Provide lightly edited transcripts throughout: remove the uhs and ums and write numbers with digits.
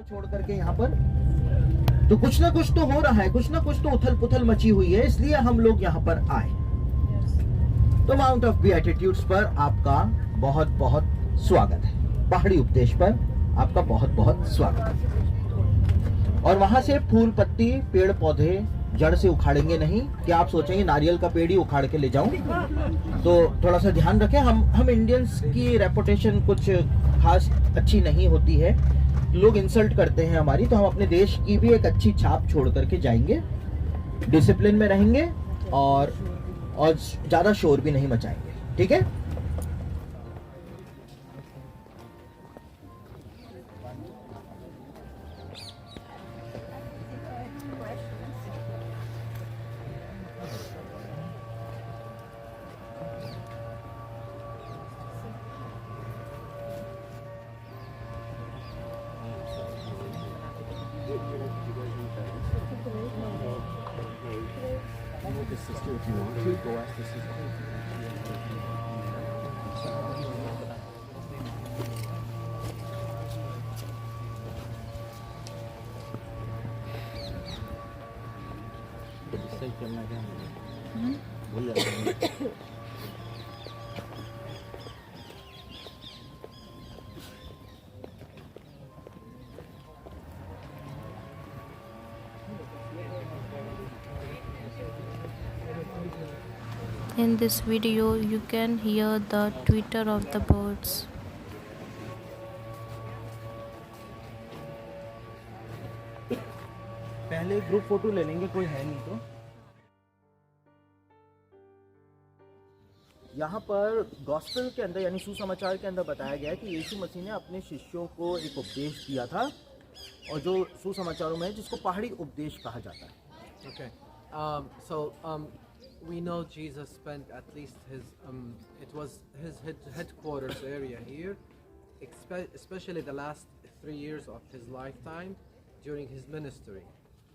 को छोड़ करके यहाँ पर तो कुछ ना कुछ तो हो रहा है, कुछ ना कुछ तो उथल पुथल मची हुई है, इसलिए हम लोग यहाँ पर आए। तो माउंट ऑफ बीएटिट्यूड्स पर आपका बहुत बहुत स्वागत है, पहाड़ी उपदेश पर आपका बहुत बहुत स्वागत है। और वहां से फूल पत्ती पेड़ पौधे जड़ से उखाड़ेंगे नहीं कि आप सोचेंगे नारियल का पेड़ ही उखाड़ के ले जाऊं। तो थोड़ा सा ध्यान रखें, हम इंडियंस की रेपुटेशन कुछ खास अच्छी नहीं होती है, लोग इंसल्ट करते हैं हमारी, तो हम अपने देश की भी एक अच्छी छाप छोड़ करके जाएंगे, डिसिप्लिन में रहेंगे और ज्यादा शोर भी नहीं मचाएंगे, ठीक है। The sister, if you want to, go ask the sister. सही चलना क्या भूल जाते हैं। In this video, you can hear the twitter of the birds. पहले ग्रुप फोटो ले लेंगे, कोई है नहीं तो। यहाँ पर गॉस्पेल के अंदर यानी सुसमाचार के अंदर बताया गया है कि यीशु मसीह ने अपने शिष्यों को एक उपदेश दिया था, और जो सुसमाचारों में है जिसको पहाड़ी उपदेश कहा जाता है। Okay. We know Jesus spent at least it was his headquarters area here, especially the last 3 years of his lifetime during his ministry.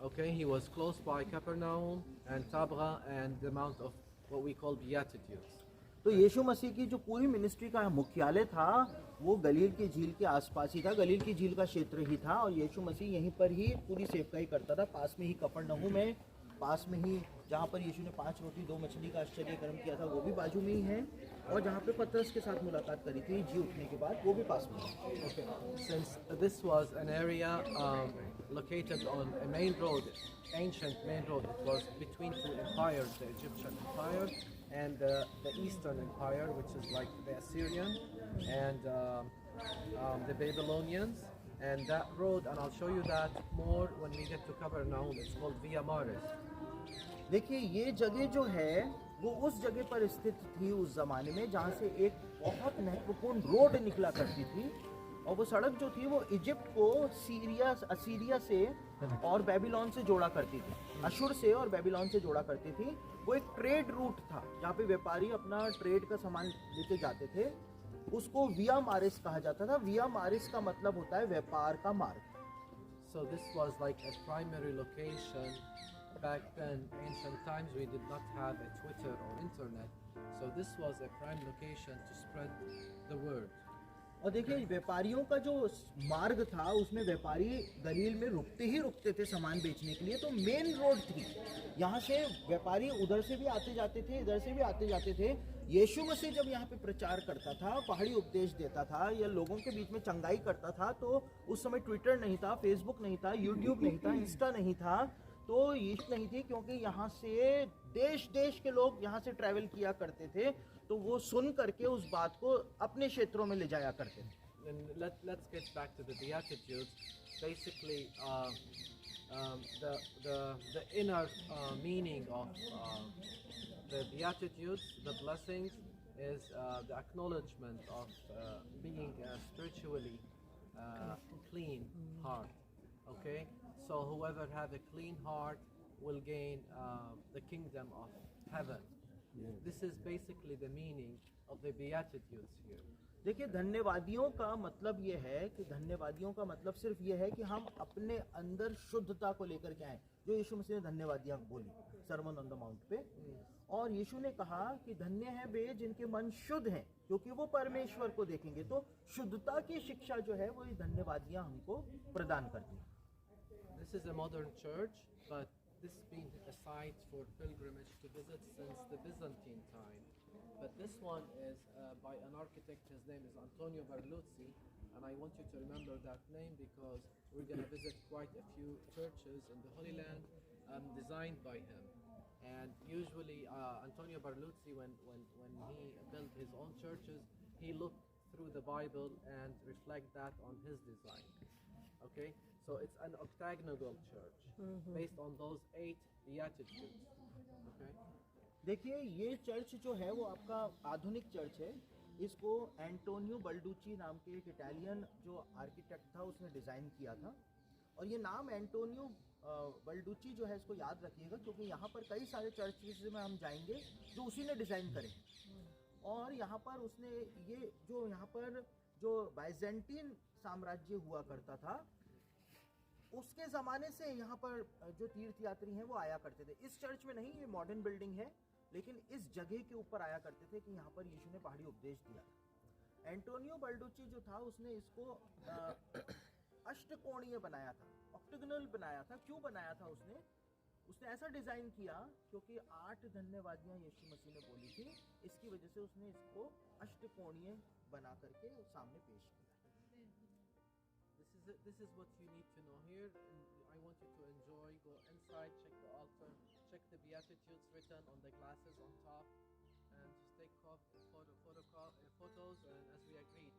Okay, he was close by Capernaum and Tabgha and the Mount of what we call Beatitudes. तो यीशु मसीह की जो पूरी ministry का मुख्यालय था वो गलील की झील के आसपास ही था, गलील की झील का क्षेत्र ही था, और यीशु मसीह यहीं पर ही पूरी सेवकाई करता था। पास में ही कफरनहूम में, पास में ही जहाँ पर यीशु ने 5 रोटी 2 मछली का आश्चर्य कर्म किया था वो भी बाजू में ही है, और जहाँ पे पतरस के साथ मुलाकात करी थी जी उठने के बाद वो भी पास में है। Okay. Since this was an area located on a main road, ancient main road, it was between 2 empires, the Egyptian Empire and the Eastern Empire, which is like the Assyrian and the Babylonians. And that road, and I'll show you that more when we get to Capernaum, it's called Via Maris. देखिए ये जगह जो है वो उस जगह पर स्थित थी उस जमाने में जहाँ से एक बहुत महत्वपूर्ण रोड निकला करती थी, और वो सड़क जो थी वो इजिप्ट को असीरिया से और बेबीलोन से जोड़ा करती थी, अशुर से और बेबीलोन से जोड़ा करती थी। वो एक ट्रेड रूट था जहाँ पे व्यापारी अपना ट्रेड का सामान लेके जाते थे, उसको विया मारिस कहा जाता था। विया मारिस का मतलब होता है व्यापार का मार्ग। So this was like a primary location. Back then, ancient times, we did not have a Twitter or internet, so this was a prime location to spread the word. और देखिए व्यापारियों का जो मार्ग था उसमें व्यापारी गलील में रुकते थे सामान बेचने के लिए, तो मेन रोड थी, यहाँ से व्यापारी उधर से भी आते जाते थे, इधर से भी आते जाते थे। यीशु मसीह जब यहाँ पे प्रचार करता था, पहाड़ी उपदेश देता था या लोगों के बीच में चंगाई करता था, तो उस समय ट्विटर नहीं था, फेसबुक नहीं था, यूट्यूब नहीं था, इंस्टा नहीं था, तो ये नहीं थी, क्योंकि यहाँ से देश के लोग यहाँ से ट्रैवल किया करते थे, तो वो सुन करके उस बात को अपने क्षेत्रों में ले जाया करते थे। And let's get back to the Beatitudes. Basically, the inner meaning of the Beatitudes, the blessings, is the acknowledgement of being spiritually clean heart. Okay, so whoever have a clean heart will gain the kingdom of heaven. This is basically the meaning of the Beatitudes here. देखिए धन्यवादियों का मतलब ये है कि धन्यवादियों का मतलब सिर्फ ये है कि हम अपने अंदर शुद्धता को लेकर के आए, जो यीशु मसीह ने धन्यवादियाँ बोली सर्मन ऑन द माउंट पे। और यीशु ने कहा कि धन्य है वे जिनके मन शुद्ध हैं, क्योंकि वो परमेश्वर को देखेंगे। तो शुद्धता की शिक्षा जो है वो ये धन्यवादियां हमको प्रदान करती है। This is a modern church, but this has been a site for pilgrimage to visit since the Byzantine time. But this one is by an architect, his name is Antonio Berluzzi, and I want you to remember that name because we're going to visit quite a few churches in the Holy Land designed by him. And usually Antonio Berluzzi, when he built his own churches, he looked through the Bible and reflect that on his design. Okay, so it's an octagonal church based on those 8 beatitudes. Okay. देखिए ये church जो है वो आपका आधुनिक church है। इसको Antonio बल्डूची नाम के एक इटालियन जो आर्किटेक्ट था उसने डिज़ाइन किया था। और ये नाम एंटोनियो बल्डूची जो है इसको याद रखिएगा, क्योंकि यहाँ पर कई सारे चर्चेस में हम जाएंगे जो उसी ने डिज़ाइन करे। और यहाँ पर उसने ये जो यहाँ पर जो बाइजेंटीन साम्राज्य हुआ करता था उसके ज़माने से यहाँ पर जो तीर्थ यात्री हैं वो आया करते थे। इस चर्च में नहीं, ये मॉडर्न बिल्डिंग है, लेकिन इस जगह के ऊपर आया करते थे कि यहाँ पर यीशु ने पहाड़ी उपदेश दिया। एंटोनियो बल्डूची जो था उसने इसको अष्टकोणीय बनाया था, ऑक्टेगोनल बनाया था। क्यों बनाया था उसने ऐसा डिज़ाइन किया क्योंकि 8 धन्यवादियाँ यीशु मसीह ने बोली थी, इसकी वजह से उसने इसको अष्टकोणीय बना करके सामने पेश किया। This is what you need to know here. I want you to enjoy. Go inside, check the altar, check the beatitudes written on the glasses on top, and just take photos. And as we agreed,